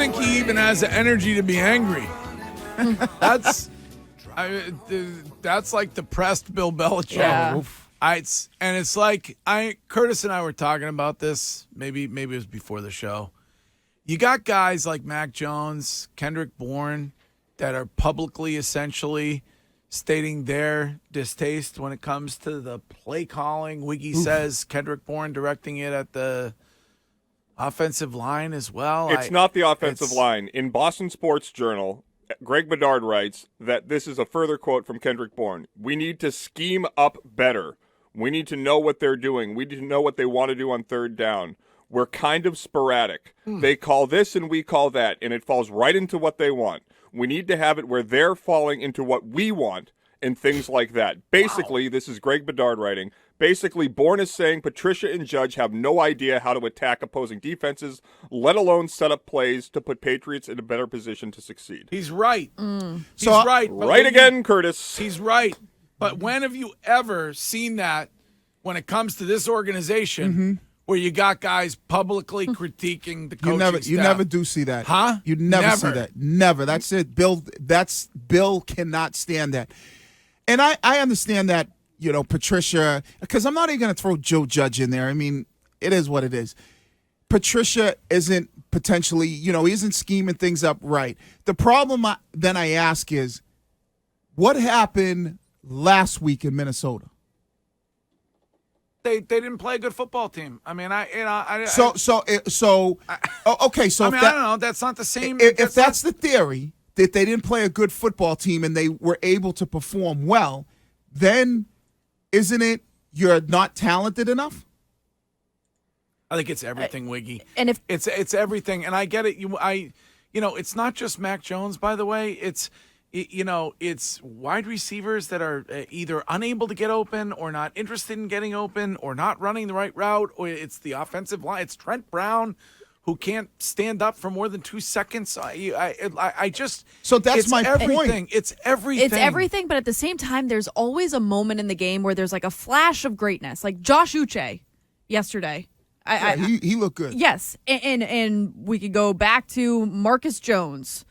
think he even has the energy to be angry. That's like depressed Bill Belichick. Yeah. It's like Curtis and I were talking about this. Maybe it was before the show. You got guys like Mac Jones, Kendrick Bourne, that are publicly essentially stating their distaste when it comes to the play calling. Wiggy says Kendrick Bourne directing it at the offensive line as well. It's not the offensive line. In Boston Sports Journal, Greg Bedard writes that this is a further quote from Kendrick Bourne. We need to scheme up better. We need to know what they're doing. We need to know what they want to do on third down. We're kind of sporadic. They call this and we call that, and it falls right into what they want. We need to have it where they're falling into what we want and things like that. Basically, This is Greg Bedard writing. Basically, Bourne is saying Patricia and Judge have no idea how to attack opposing defenses, let alone set up plays to put Patriots in a better position to succeed. He's right. He's So, right. Right again, Curtis. He's right. But when have you ever seen that when it comes to this organization where you got guys publicly critiquing the coaching staff? You never do see that. Huh? You never see that. Never. That's it. Bill cannot stand that. And I understand that, Patricia, because I'm not even going to throw Joe Judge in there. I mean, it is what it is. Patricia isn't potentially, he isn't scheming things up right. The problem then I ask is, what happened last week in Minnesota? They didn't play a good football team. I mean, okay. So I don't know. That's not the same. If that's the theory that they didn't play a good football team and they were able to perform well, then isn't it you're not talented enough? I think it's everything, Wiggy. And if it's everything, and I get it. It's not just Mac Jones, by the way. It's wide receivers that are either unable to get open or not interested in getting open or not running the right route, or it's the offensive line. It's Trent Brown who can't stand up for more than 2 seconds. So that's my everything. point. It's everything. It's everything, but at the same time, there's always a moment in the game where there's like a flash of greatness, like Josh Uche yesterday. He looked good. Yes, and we could go back to Marcus Jones.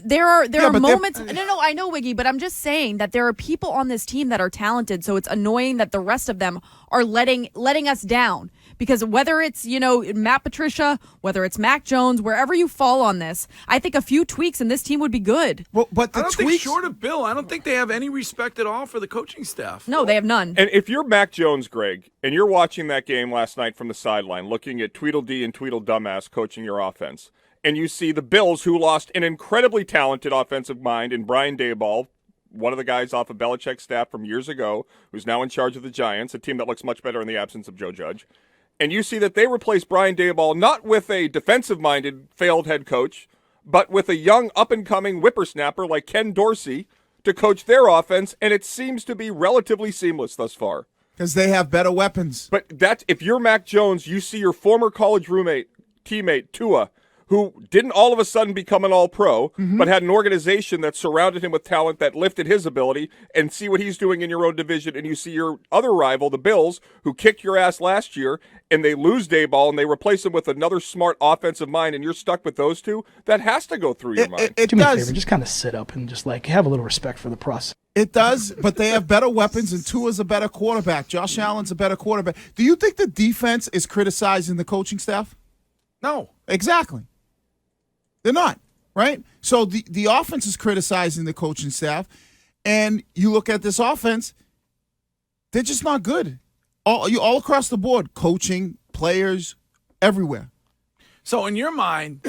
There are moments. No, I know, Wiggy, but I'm just saying that there are people on this team that are talented. So it's annoying that the rest of them are letting us down. Because whether it's Matt Patricia, whether it's Mac Jones, wherever you fall on this, I think a few tweaks and this team would be good. Well, but the I don't tweaks, think short of Bill, I don't think they have any respect at all for the coaching staff. No, they have none. And if you're Mac Jones, Greg, and you're watching that game last night from the sideline, looking at Tweedledee and Tweedledumbass coaching your offense, and you see the Bills, who lost an incredibly talented offensive mind in Brian Daboll, one of the guys off of Belichick's staff from years ago, who's now in charge of the Giants, a team that looks much better in the absence of Joe Judge. And you see that they replaced Brian Daboll not with a defensive-minded failed head coach, but with a young up-and-coming whippersnapper like Ken Dorsey to coach their offense, and it seems to be relatively seamless thus far. Because they have better weapons. But if you're Mac Jones, you see your former college teammate, Tua, who didn't all of a sudden become an all-pro, but had an organization that surrounded him with talent that lifted his ability, and see what he's doing in your own division, and you see your other rival, the Bills, who kicked your ass last year, and they lose Daboll, and they replace him with another smart offensive mind, and you're stuck with those two, that has to go through your mind. It Do me a does. favor, just kind of sit up and just have a little respect for the process. It does, but they have better weapons, and Tua's a better quarterback. Josh Allen's a better quarterback. Do you think the defense is criticizing the coaching staff? No. Exactly. They're not, right? So the offense is criticizing the coaching staff, and you look at this offense, they're just not good. All across the board, coaching, players, everywhere. So in your mind,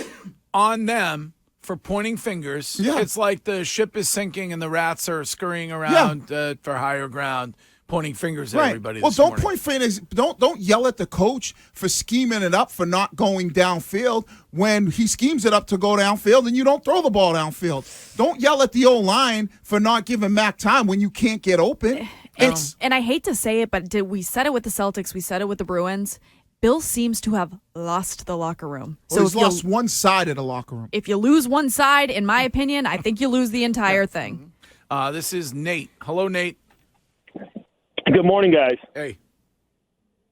on them for pointing fingers, it's like the ship is sinking and the rats are scurrying around for higher ground, pointing fingers at everybody. Well, don't point fingers. Don't yell at the coach for scheming it up for not going downfield when he schemes it up to go downfield and you don't throw the ball downfield. Don't yell at the O-line for not giving Mac time when you can't get open. And I hate to say it, but we said it with the Celtics, we said it with the Bruins. Bill seems to have lost the locker room. So he's lost one side of the locker room. If you lose one side, in my opinion, I think you lose the entire thing. This is Nate. Hello, Nate. Good morning, guys. Hey.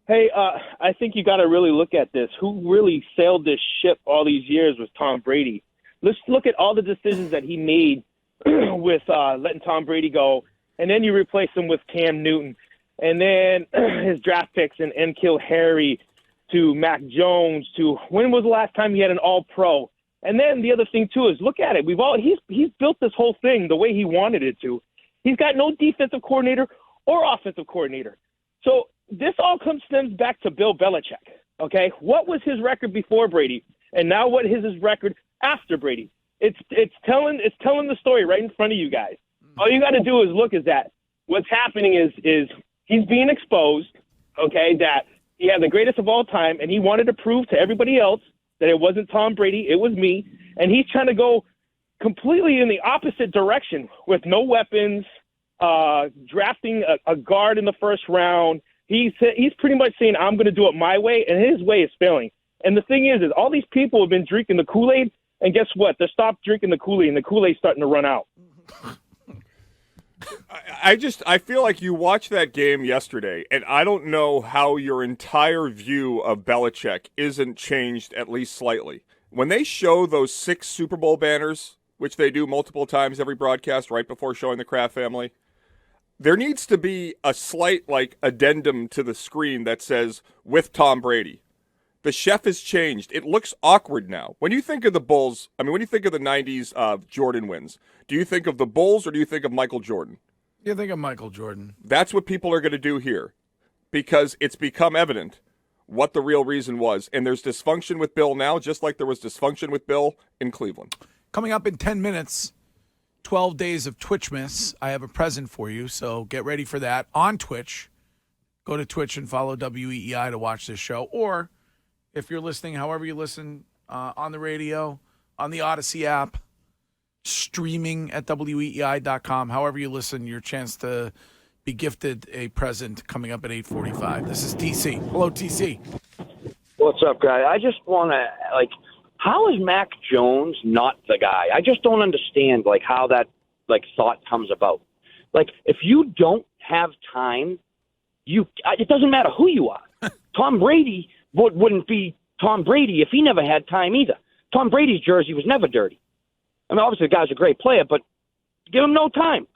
Hey, I think you got to really look at this. Who really sailed this ship all these years was Tom Brady. Let's look at all the decisions that he made with letting Tom Brady go, and then you replace him with Cam Newton, and then his draft picks and N'Keal Harry to Mac Jones to when was the last time he had an All-Pro? And then the other thing too is look at it. He's built this whole thing the way he wanted it to. He's got no defensive coordinator or offensive coordinator. So this all stems back to Bill Belichick. Okay, what was his record before Brady, and now what is his record after Brady? It's telling the story right in front of you guys. All you got to do is look at that. What's happening is he's being exposed. Okay, that he had the greatest of all time, and he wanted to prove to everybody else that it wasn't Tom Brady, it was me, and he's trying to go completely in the opposite direction with no weapons, drafting a guard in the first round. He's pretty much saying, I'm going to do it my way, and his way is failing. And the thing is all these people have been drinking the Kool-Aid, and guess what? They stopped drinking the Kool-Aid, and the Kool-Aid's starting to run out. I feel like you watched that game yesterday, and I don't know how your entire view of Belichick isn't changed at least slightly. When they show those 6 Super Bowl banners, which they do multiple times every broadcast right before showing the Kraft family, there needs to be a slight addendum to the screen that says, with Tom Brady. The chef has changed. It looks awkward now. When you think of the Bulls, when you think of the 90s Jordan wins, do you think of the Bulls or do you think of Michael Jordan? You think of Michael Jordan. That's what people are going to do here because it's become evident what the real reason was. And there's dysfunction with Bill now, just like there was dysfunction with Bill in Cleveland. Coming up in 10 minutes, 12 days of Twitchmas. I have a present for you, so get ready for that on Twitch. Go to Twitch and follow WEEI to watch this show. Or if you're listening, however you listen, on the radio, on the Odyssey app, streaming at WEEI.com, however you listen, your chance to be gifted a present coming up at 8:45. This is TC. Hello, TC. What's up, guy? I just want to, how is Mac Jones not the guy? I just don't understand, how that, thought comes about. If you don't have time, it doesn't matter who you are. Tom Brady wouldn't be Tom Brady if he never had time either. Tom Brady's jersey was never dirty. Obviously the guy's a great player, but give him no time.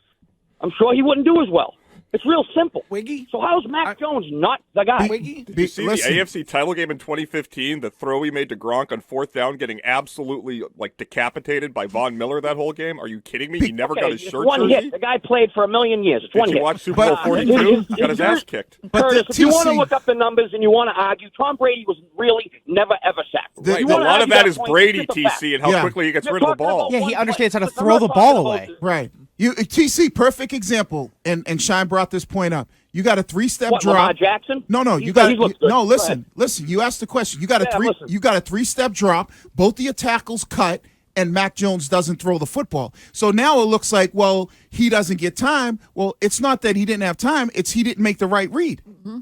I'm sure he wouldn't do as well. It's real simple. Wiggy? So how's Mac Jones not the guy? Wiggy? Did you see the AFC title game in 2015, the throw he made to Gronk on 4th down, getting absolutely decapitated by Von Miller that whole game? Are you kidding me? He never got his shirt one jersey? hit. The guy played for 1,000,000 years. It's one hit. Did you watch Super Bowl 42? Got his ass kicked. Curtis, if you want to look up the numbers and you want to argue, Tom Brady was really never, ever sacked. Right. A lot of that is Brady, TC, and how quickly he gets rid of the ball. Yeah, he understands how to throw the ball away. Right. TC, perfect example, and Shine brought this point up. You got a 3-step drop. Lamar Jackson? No. Listen. You asked the question. You got a 3-step drop. Both of your tackles cut, and Mac Jones doesn't throw the football. So now it looks like, well, he doesn't get time. Well, it's not that he didn't have time. It's he didn't make the right read. Mm-hmm.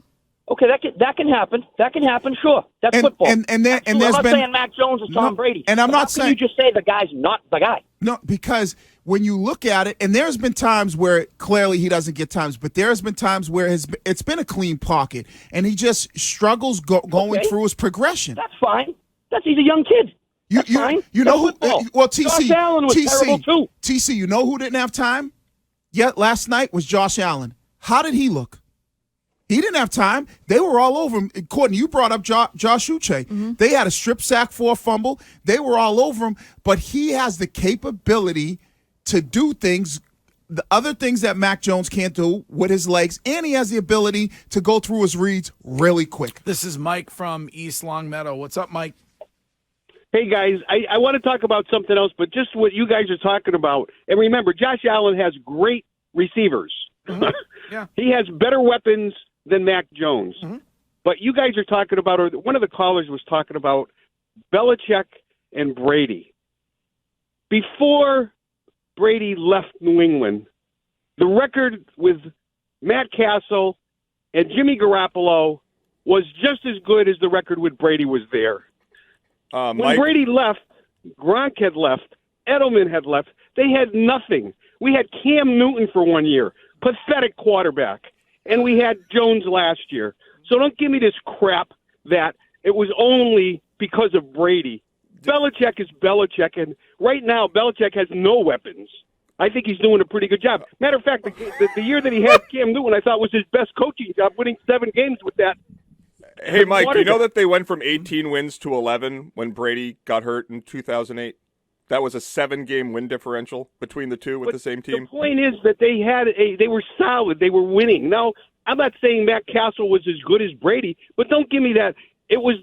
Okay, that can happen. That can happen. Sure, that's football. And there's I'm not been saying Mac Jones is Tom Brady. And I'm not saying you just say the guy's not the guy. No, because when you look at it, and there's been times where clearly he doesn't get times, but there's been times where it's been a clean pocket, and he just struggles going through his progression. That's fine. He's a young kid. Fine. You know who? Well, TC, Josh Allen was terrible too. TC, you know who didn't have time yet last night was Josh Allen. How did he look? He didn't have time. They were all over him. Courtney, you brought up Josh Uche. Mm-hmm. They had a strip sack for a fumble. They were all over him, but he has the capability to do things, the other things that Mac Jones can't do with his legs, and he has the ability to go through his reads really quick. This is Mike from East Longmeadow. What's up, Mike? Hey, guys, I want to talk about something else, but just what you guys are talking about. And remember, Josh Allen has great receivers. Mm-hmm. Yeah. He has better weapons than Mac Jones. Mm-hmm. But you guys are talking about, or one of the callers was talking about Belichick and Brady. Before Brady left New England, the record with Matt Castle and Jimmy Garoppolo was just as good as the record with Brady was there. When Brady left, Gronk had left, Edelman had left. They had nothing. We had Cam Newton for 1 year, pathetic quarterback, and we had Jones last year. So don't give me this crap that it was only because of Brady. Belichick is Belichick, and right now Belichick has no weapons. I think he's doing a pretty good job. Matter of fact, the year that he had Cam Newton, I thought was his best coaching job, winning 7 games with that. Hey, Mike, you know that they went from 18 wins to 11 when Brady got hurt in 2008? That was a 7-game win differential between the two with the same team. The point is that they were solid. They were winning. Now, I'm not saying Matt Castle was as good as Brady, but don't give me that. It was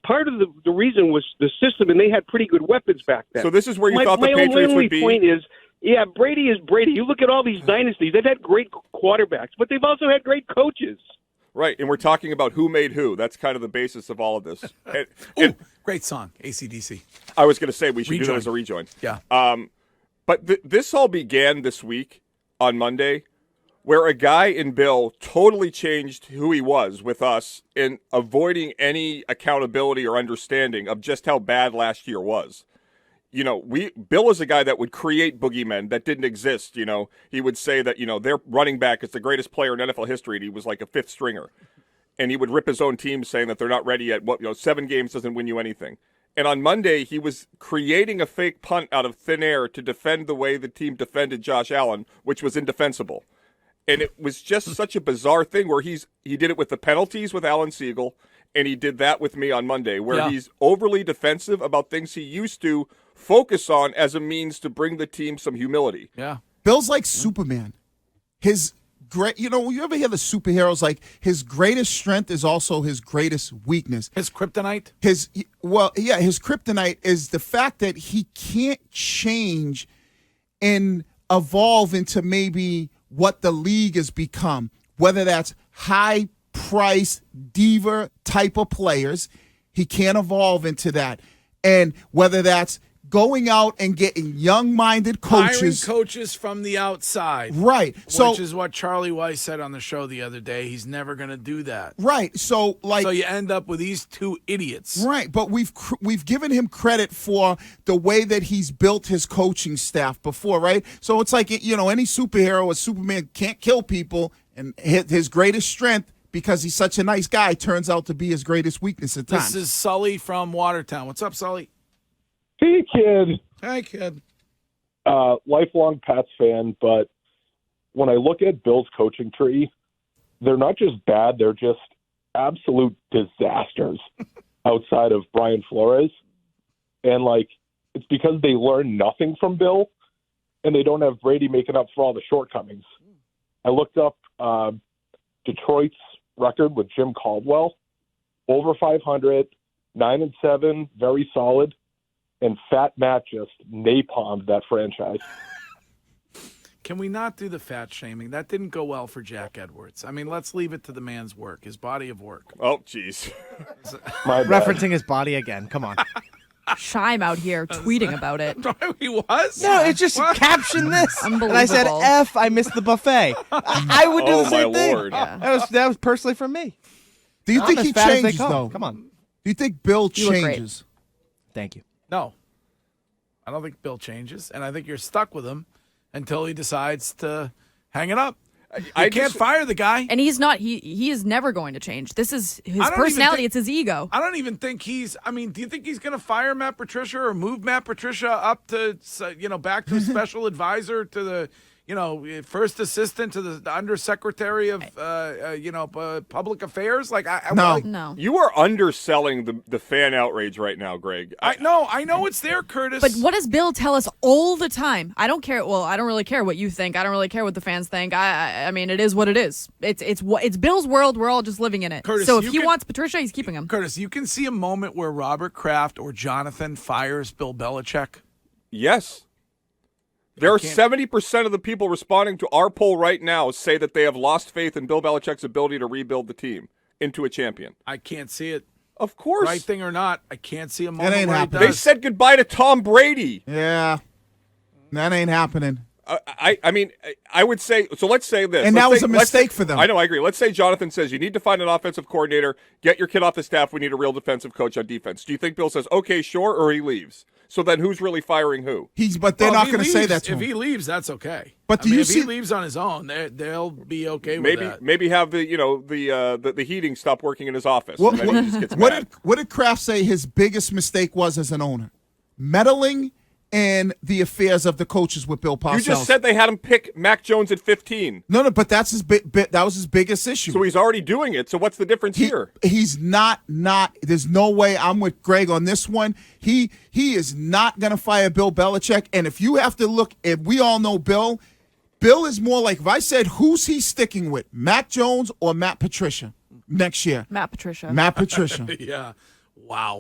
part of the reason was the system, and they had pretty good weapons back then. So this is where you thought the Patriots would be? My only point is, yeah, Brady is Brady. You look at all these dynasties; they've had great quarterbacks, but they've also had great coaches. Right, and we're talking about who made who. That's kind of the basis of all of this. Ooh, great song, AC/DC. I was going to say we should do that as a rejoin. Yeah. But this all began this week on Monday, where a guy in Bill totally changed who he was with us in avoiding any accountability or understanding of just how bad last year was. You know, Bill is a guy that would create boogeymen that didn't exist. You know, he would say that, their running back is the greatest player in NFL history, and he was like a 5th stringer. And he would rip his own team saying that they're not ready yet. 7 games doesn't win you anything. And on Monday, he was creating a fake punt out of thin air to defend the way the team defended Josh Allen, which was indefensible. And it was just such a bizarre thing where he did it with the penalties with Alan Siegel, and he did that with me on Monday, where he's overly defensive about things he used to focus on as a means to bring the team some humility. Yeah. Bill's like Superman. His great, you ever hear the superheroes like his greatest strength is also his greatest weakness. His kryptonite? His kryptonite is the fact that he can't change and evolve into maybe what the league has become, whether that's high-priced diva type of players. He can't evolve into that. And whether that's going out and getting young-minded coaches. Hiring coaches from the outside. Right. Which is what Charlie Weiss said on the show the other day. He's never going to do that. Right. So you end up with these two idiots. Right. But we've given him credit for the way that he's built his coaching staff before, right? So it's like, any superhero or Superman can't kill people, and his greatest strength, because he's such a nice guy, turns out to be his greatest weakness at times. This is Sully from Watertown. What's up, Sully? Hey, kid. Hi, kid. Lifelong Pats fan, but when I look at Bill's coaching tree, they're not just bad, they're just absolute disasters outside of Brian Flores. And, it's because they learn nothing from Bill, and they don't have Brady making up for all the shortcomings. I looked up Detroit's record with Jim Caldwell, over 500, 9-7, very solid. And Fat Matt just napalmed that franchise. Can we not do the fat shaming? That didn't go well for Jack Edwards. I mean, let's leave it to the man's work, his body of work. Oh, jeez. Referencing his body again. Come on. Shime out here tweeting about it. He was? No, it's just caption this. Unbelievable. And I said, F, I missed the buffet. I would do the same thing. Lord. Yeah. That was personally from me. Do you I'm think as he fat as they changes, come. though? Come on. Do you think Bill You look great. changes? Thank you. No. I don't think Bill changes, and I think you're stuck with him until he decides to hang it up. You can't fire the guy. And he's not. He is never going to change. This is his I don't personality. even It's his ego. I don't even think do you think he's going to fire Matt Patricia or move Matt Patricia up to, back to special advisor to the, first assistant to the undersecretary of, public affairs? No. You are underselling the fan outrage right now, Greg. I know it's there, Curtis. But what does Bill tell us all the time? I don't care. Well, I don't really care what you think. I don't really care what the fans think. I mean, it is what it is. It's Bill's world. We're all just living in it. Curtis, so if he wants Patricia, he's keeping him. Curtis, you can see a moment where Robert Kraft or Jonathan fires Bill Belichick. Yes. There are 70% of the people responding to our poll right now say that they have lost faith in Bill Belichick's ability to rebuild the team into a champion. I can't see it. Of course. Right thing or not, I can't see a moment ain't where he happening. does. They said goodbye to Tom Brady. Yeah. That ain't happening. I mean, I would say, so let's say this. And Let's that was say- a let's mistake say- for them. I know, I agree. Let's say Jonathan says, you need to find an offensive coordinator, get your kid off the staff, we need a real defensive coach on defense. Do you think Bill says, okay, sure, or he leaves? So then who's really firing who? But they're Well, not if he going to say leaves- that to If him. he leaves, that's okay. But I do mean, you if see- he leaves on his own, they'll be okay with that. Maybe have the heating stop working in his office. What, and then he just gets what mad. what did Kraft say his biggest mistake was as an owner? Meddling in the affairs of the coaches with Bill Parcells. You just said they had him pick Mac Jones at 15. No, but that's his that was his biggest issue. So he's already doing it. So what's the difference here? He's not. There's no way. I'm with Greg on this one. He is not going to fire Bill Belichick. And if you have to look, if we all know Bill is more like, if I said who's he sticking with, Mac Jones or Matt Patricia next year? Matt Patricia. Matt Patricia. Yeah. Wow.